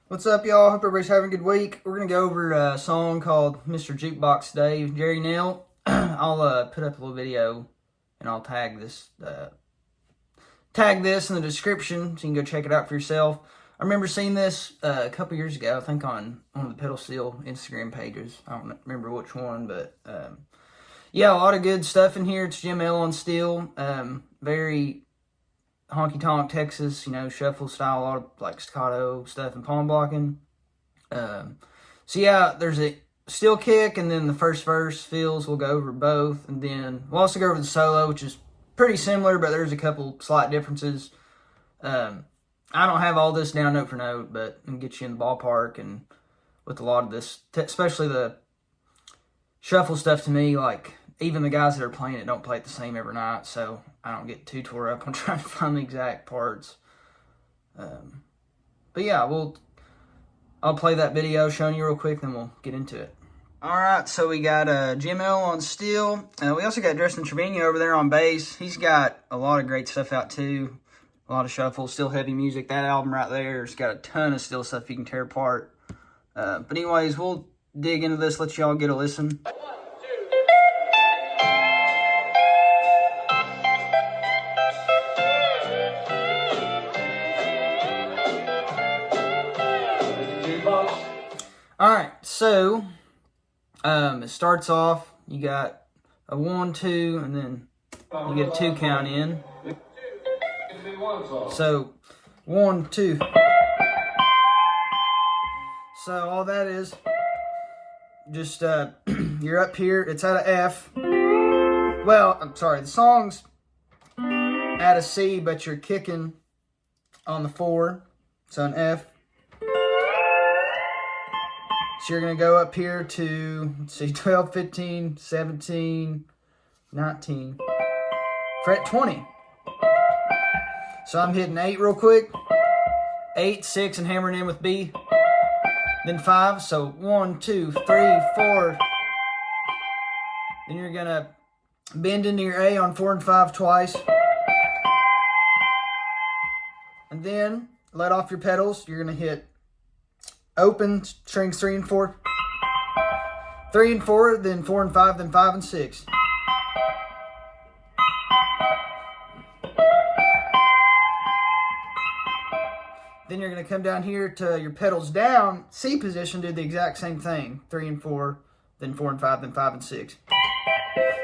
What's up, y'all? Hope everybody's having a good week. We're going to go over a song called Mr. Jukebox today with Jerry Naill. I'll put up a little video and I'll tag this in the description so you can go check it out for yourself. I remember seeing this a couple years ago, I think on one of the pedalsteel Instagram pages. I don't remember which one, but yeah, a lot of good stuff in here. It's Jim L on steel. Very Honky Tonk, Texas, shuffle style, a lot of like staccato stuff and palm blocking. So yeah, there's a steel kick, and then the first verse fills. We'll go over both, and then we'll also go over the solo, which is pretty similar, but there's a couple slight differences. I don't have all this down note for note, but I can get you in the ballpark, and with a lot of this, especially the shuffle stuff, to me, like, even the guys that are playing it don't play it the same every night, so I don't get too tore up on trying to find the exact parts. But yeah, I'll play that video showing you real quick, then we'll get into it. Alright, so we got Jim L on steel. We also got Justin Trevino over there on bass. He's got a lot of great stuff out too. A lot of shuffle, still heavy music. That album right there has got a ton of steel stuff you can tear apart. But anyways, we'll dig into this, let y'all get a listen. Alright, so it starts off, you got a 1, 2, and then you get a 2 count in. So 1, 2. So all that is just you're up here, it's at a F. Well, I'm sorry, the song's at a C, but you're kicking on the 4, so an F. So you're going to go up here to, let's see, 12, 15, 17, 19, fret 20. So I'm hitting 8 real quick, 8, 6, and hammering in with B, then 5, so 1, 2, 3, 4. Then you're going to bend into your A on 4 and 5 twice. And then let off your pedals, you're going to hit open strings 3 and 4, 3 and 4, then 4 and 5, then 5 and 6. Then you're going to come down here to your pedals down, C position, do the exact same thing. 3 and 4, then 4 and 5, then 5 and 6.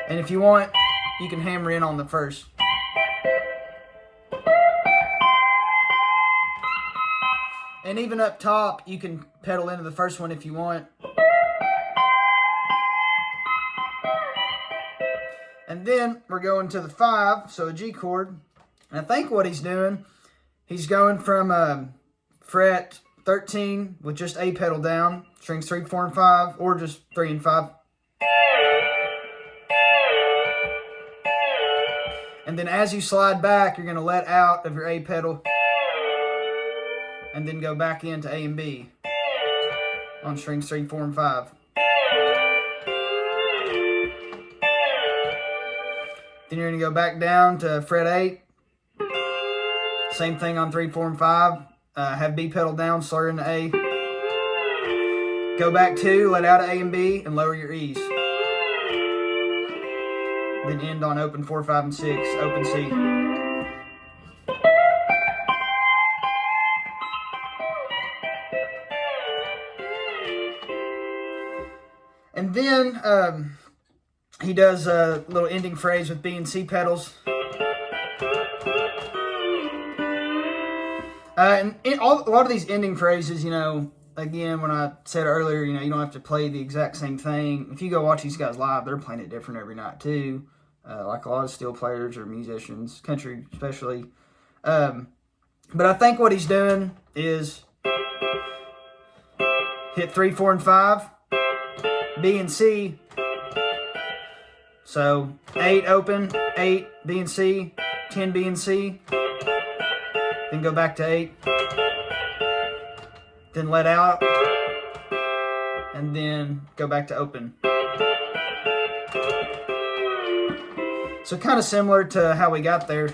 And if you want, you can hammer in on the first. And even up top, you can pedal into the first one if you want. And then we're going to the 5, so a G chord. And I think what he's doing, he's going from fret 13 with just A pedal down, strings 3, 4, and 5, or just 3 and 5. And then as you slide back, you're going to let out of your A pedal and then go back into A and B on strings 3, 4, and 5. Then you're going to go back down to fret 8. Same thing on 3, 4, and 5. Have B pedal down, slur into A. Go back 2, let out of A and B, and lower your E's. Then end on open 4, 5, and 6, open C. And then he does a little ending phrase with B and C pedals. And a lot of these ending phrases, again, when I said earlier, you don't have to play the exact same thing. If you go watch these guys live, they're playing it different every night too. Like a lot of steel players or musicians, country especially. But I think what he's doing is hit 3, 4, and 5. B and C. So 8 open, 8 B and C, 10 B and C. Then go back to 8. Then let out. And then go back to open. So kind of similar to how we got there.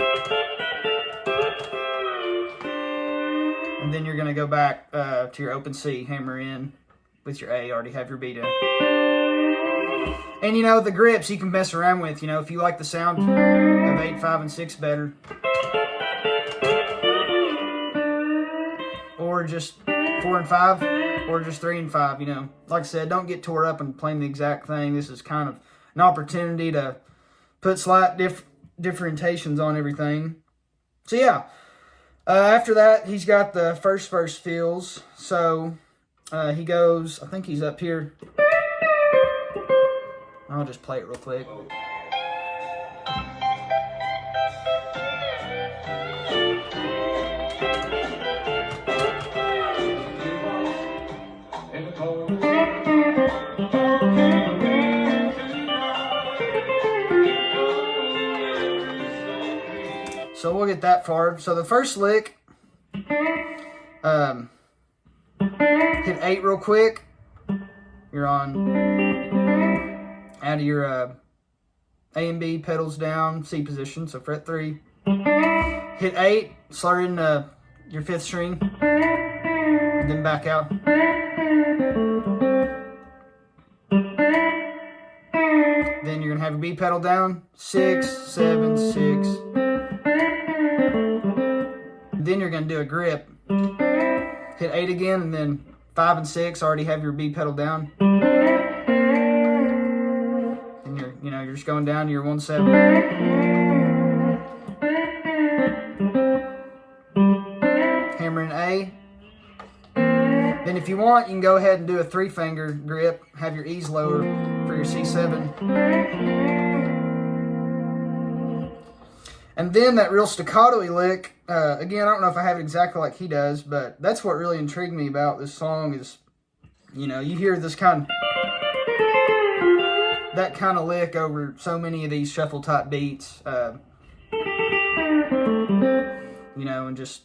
And And then you're going to go back to your open C, hammer in with your A, you already have your B down. And you know, the grips you can mess around with, you know, if you like the sound of 8, 5, and 6 better. Or just 4 and 5, or just 3 and 5, you know. Like I said, don't get tore up and playing the exact thing. This is kind of an opportunity to put slight differentiations on everything. So yeah, after that, he's got the first verse fills. So he goes, I think he's up here. I'll just play it real quick. So we'll get that far. So the first lick, hit 8 real quick. You're on out of your A and B pedals down, C position, so fret 3. Hit 8, slur in your 5th string, and then back out. Then you're going to have your B pedal down, 6, 7, 6. Then you're going to do a grip. Hit 8 again, and then 5 and 6 already have your B pedal down. And you're just going down to your 1, 7. Hammering A. Then if you want, you can go ahead and do a 3-finger grip. Have your E's lower for your C7. And then that real staccato-y lick, again, I don't know if I have it exactly like he does, but that's what really intrigued me about this song is, you know, you hear this that kind of lick over so many of these shuffle type beats, you know, and just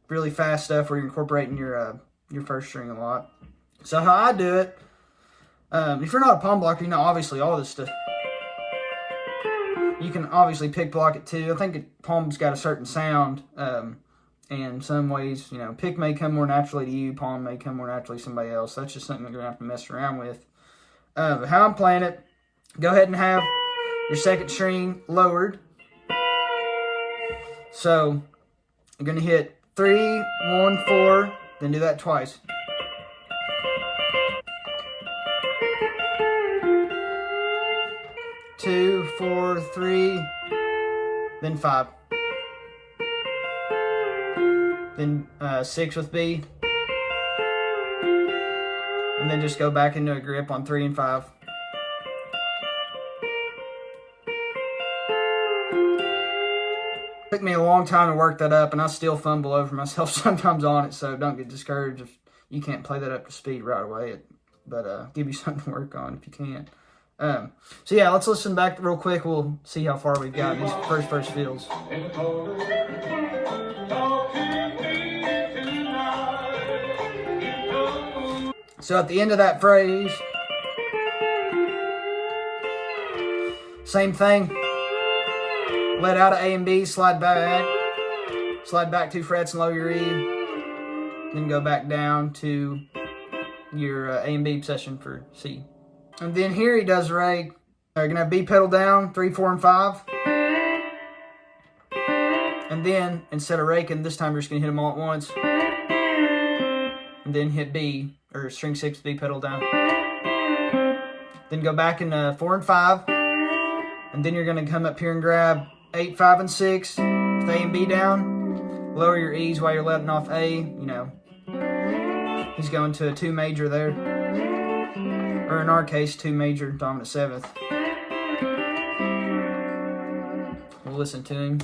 really fast stuff where you're incorporating your first string a lot. So how I do it, if you're not a palm blocker, you know, obviously all this stuff. You can obviously pick block it too. I think palm's got a certain sound, and in some ways, you know, pick may come more naturally to you, palm may come more naturally to somebody else. That's just something you're going to have to mess around with. How I'm playing it, go ahead and have your 2nd string lowered. So, you're going to hit 3, 1, 4, then do that twice. Two, 4, 3, then 5. Then 6 with B. And then just go back into a grip on 3 and 5. Took me a long time to work that up, and I still fumble over myself sometimes on it, so don't get discouraged if you can't play that up to speed right away. But give you something to work on if you can't. So yeah, let's listen back real quick. We'll see how far we've got in these first fills. So at the end of that phrase, same thing. Let out of A and B, slide back 2 frets and lower your E. Then go back down to your A and B session for C. And then here he does rake. You're going to have B pedal down, 3, 4, and 5. And then, instead of raking, this time you're just going to hit them all at once. And then hit B, or string 6, B pedal down. Then go back into 4 and 5. And then you're going to come up here and grab 8, 5, and 6 with A and B down. Lower your E's while you're letting off A, you know. He's going to a 2 major there. Or in our case, 2 major, dominant 7th. We'll listen to him.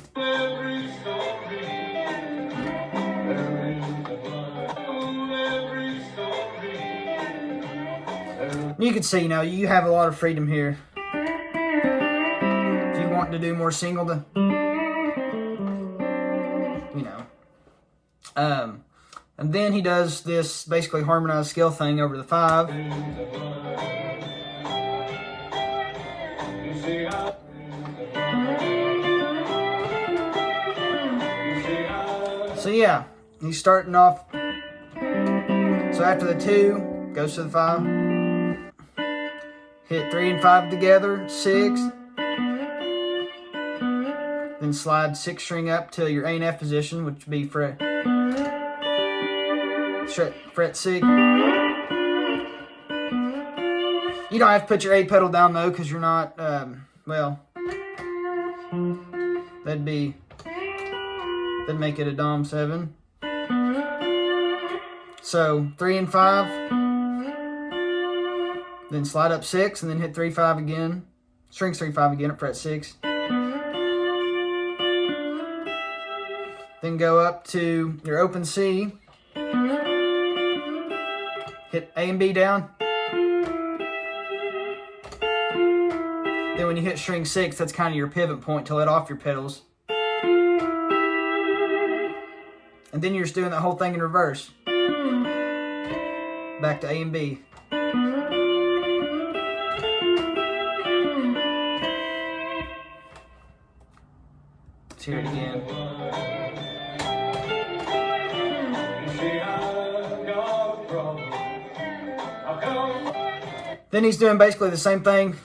You can see, you know, you have a lot of freedom here. If you want to do more single, you know. And then he does this basically harmonized scale thing over the 5. So yeah, he's starting off So after the 2, goes to the 5. Hit 3 and 5 together, 6. Then slide 6 string up to your A and F position, which would be fret 6. You don't have to put your A pedal down though, because you're not, well, that'd make it a Dom 7. So 3 and 5, then slide up 6, and then hit 3 5 again, strings 3 5 again at fret 6. Then go up to your open C, hit A and B down. Then when you hit string 6, that's kind of your pivot point to let off your pedals. And then you're just doing that whole thing in reverse. Back to A and B. Let's hear it again. Then he's doing basically the same thing.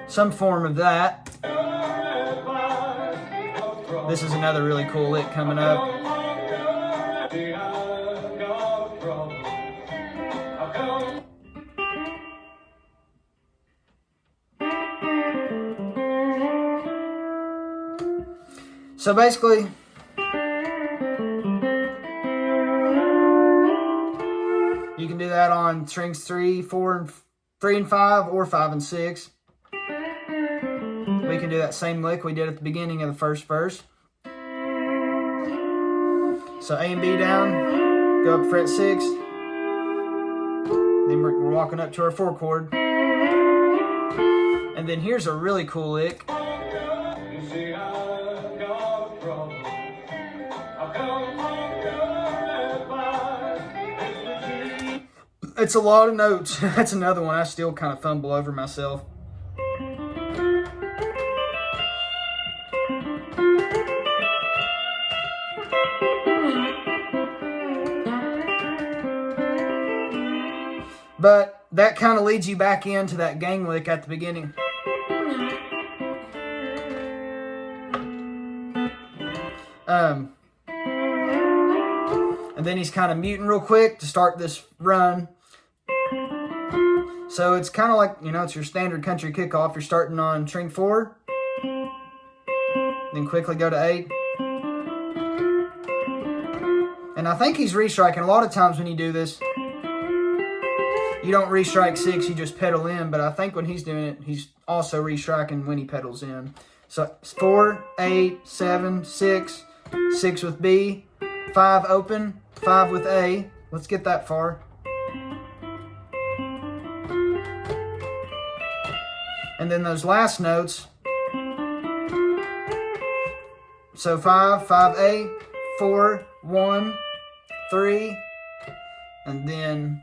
Some form of that. This is another really cool lick coming up. So basically, you can do that on strings 3, 4, 3 and 5, or 5 and 6. We can do that same lick we did at the beginning of the first verse. So A and B down, go up fret 6. Then we're walking up to our 4 chord. And then here's a really cool lick. It's a lot of notes. That's another one I still kind of fumble over myself. But that kind of leads you back into that gang lick at the beginning. And then he's kind of muting real quick to start this run. So it's kind of like, it's your standard country kickoff. You're starting on string 4, then quickly go to 8. And I think he's restriking. A lot of times when you do this, you don't restrike 6, you just pedal in. But I think when he's doing it, he's also restriking when he pedals in. So 4, 8, 7, 6, 6 with B, 5 open, 5 with A. Let's get that far. And then those last notes. So 5, 5A, 4, 1, 3, and then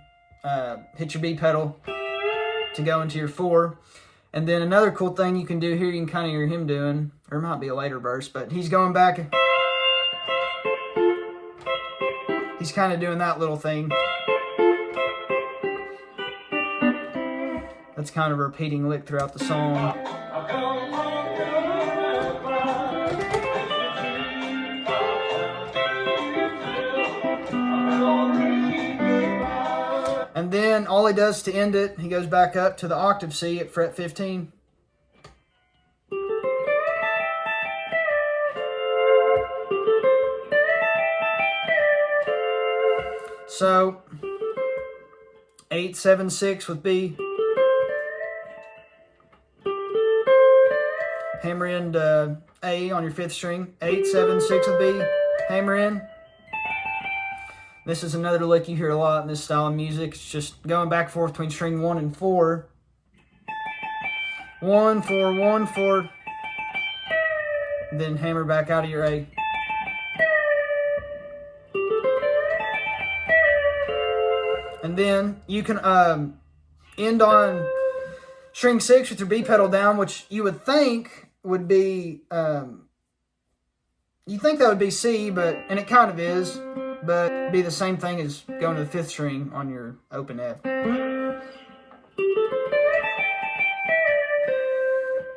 hit your B pedal to go into your 4. And then another cool thing you can do here, you can kind of hear him doing, or it might be a later verse, but he's going back. He's kind of doing that little thing. That's kind of a repeating lick throughout the song. And then all he does to end it, he goes back up to the octave C at fret 15. So 8, 7, 6 with B. Hammer into A on your 5th string. 8, 7, 6 with B. Hammer in. This is another lick you hear a lot in this style of music. It's just going back and forth between string 1 and 4. 1, 4, 1, 4. Then hammer back out of your A. And then you can end on string 6 with your B pedal down, which you would think would be, you think that would be C, and it kind of is, but it'd be the same thing as going to the 5th string on your open F.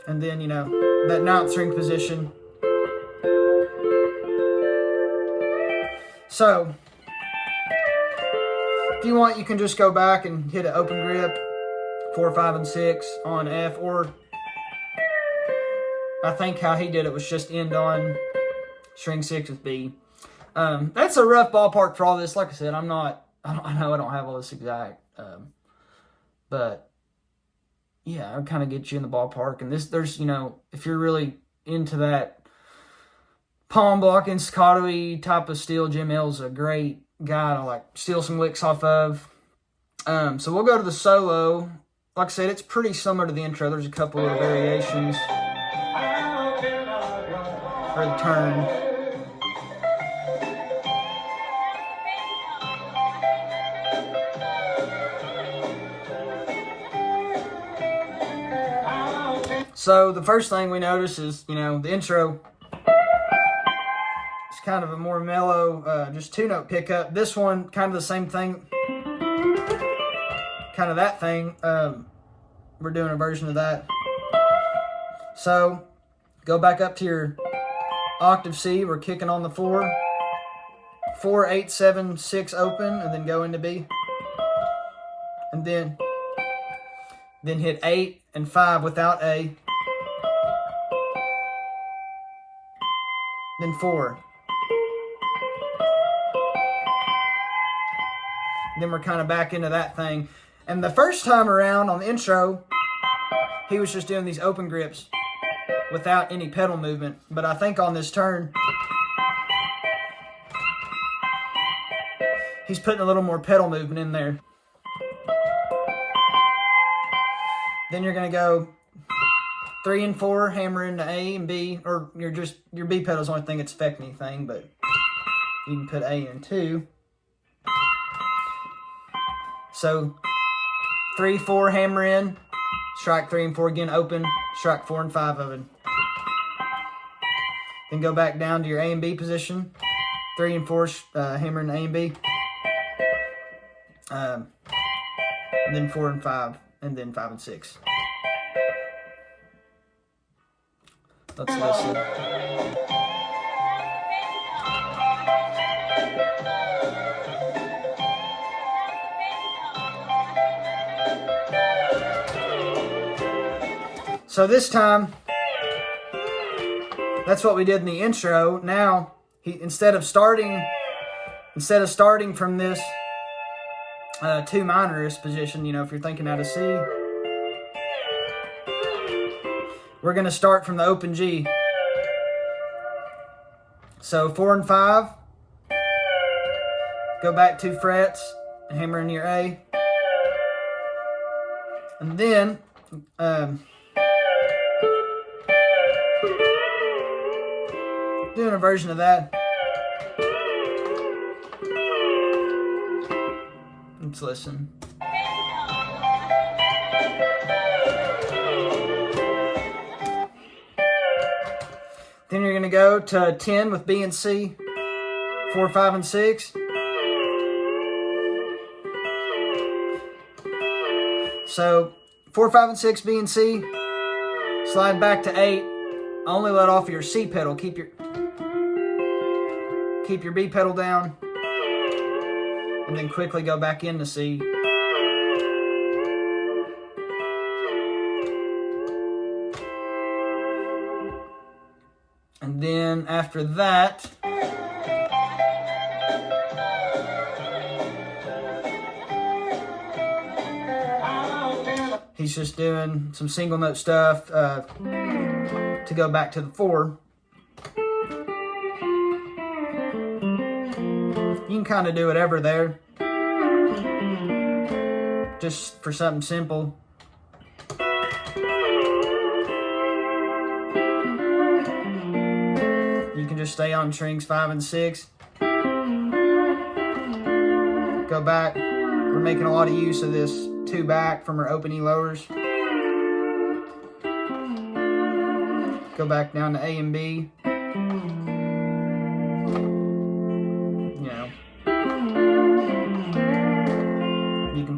And then, you know, that 9th string position. So, if you want, you can just go back and hit an open grip, 4, 5, and 6 on F, or I think how he did it was just end on string 6 with B. That's a rough ballpark for all this. Like I said, I know I don't have all this exact, but yeah, I'll kind of get you in the ballpark. And there's, you know, if you're really into that palm blocking, staccato-y type of steel, Naill a great guy to like steal some licks off of. So we'll go to the solo. Like I said, it's pretty similar to the intro. There's a couple of variations. Or the turn. So the first thing we notice is, you know, the intro. It's kind of a more mellow, just 2-note pickup. This one, kind of the same thing. Kind of that thing. We're doing a version of that. So, go back up to your octave C. We're kicking on the 4. 4, 8, 7, 6 open, and then go into B. And then hit 8 and 5 without A. Then 4. Then we're kind of back into that thing. And the first time around on the intro, he was just doing these open grips without any pedal movement. But I think on this turn, he's putting a little more pedal movement in there. Then you're going to go 3 and 4, hammer into A and B, or your B pedal's the only thing that's affecting anything, but you can put A in too. So 3, 4, hammer in, strike 3 and 4 again, open, strike 4 and 5 open. Then go back down to your A and B position, 3 and 4, hammer in A and B. And then 4 and 5, and then 5 and 6. Let's listen. So this time, that's what we did in the intro. Now, instead of starting from this 2 minorist position, you know, if you're thinking out of C, we're going to start from the open G. So 4 and 5, go back 2 frets, and hammer in your A. And then, doing a version of that. Let's listen. Then you're going to go to 10 with B and C, 4, 5, and 6. So 4, 5, and 6, B and C. Slide back to 8. Only let off your C pedal. Keep your B pedal down. And then quickly go back into C. And then after that, he's just doing some single note stuff to go back to the 4. You can kind of do whatever there, just for something simple. You can just stay on strings 5 and 6. Go back. We're making a lot of use of this 2 back from our open E lowers. Go back down to A and B. You know.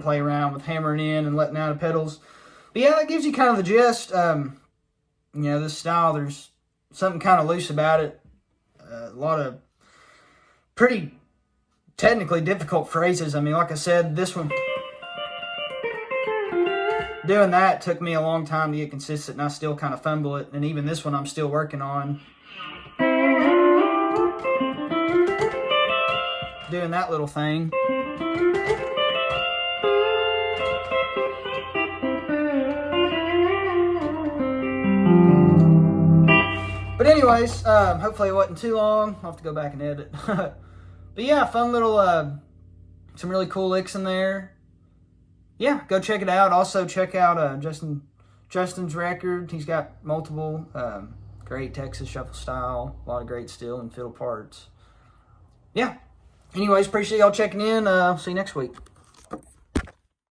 play around with hammering in and letting out of pedals. But yeah, that gives you kind of the gist. This style, there's something kind of loose about it. A lot of pretty technically difficult phrases. I mean, like I said, this one, doing that took me a long time to get consistent, and I still kind of fumble it. And even this one I'm still working on. Doing that little thing. But anyways, hopefully it wasn't too long. I'll have to go back and edit. But yeah, fun little, some really cool licks in there. Yeah, go check it out. Also check out Justin's record. He's got multiple great Texas shuffle style, a lot of great steel and fiddle parts. Yeah. Anyways, appreciate y'all checking in. See you next week.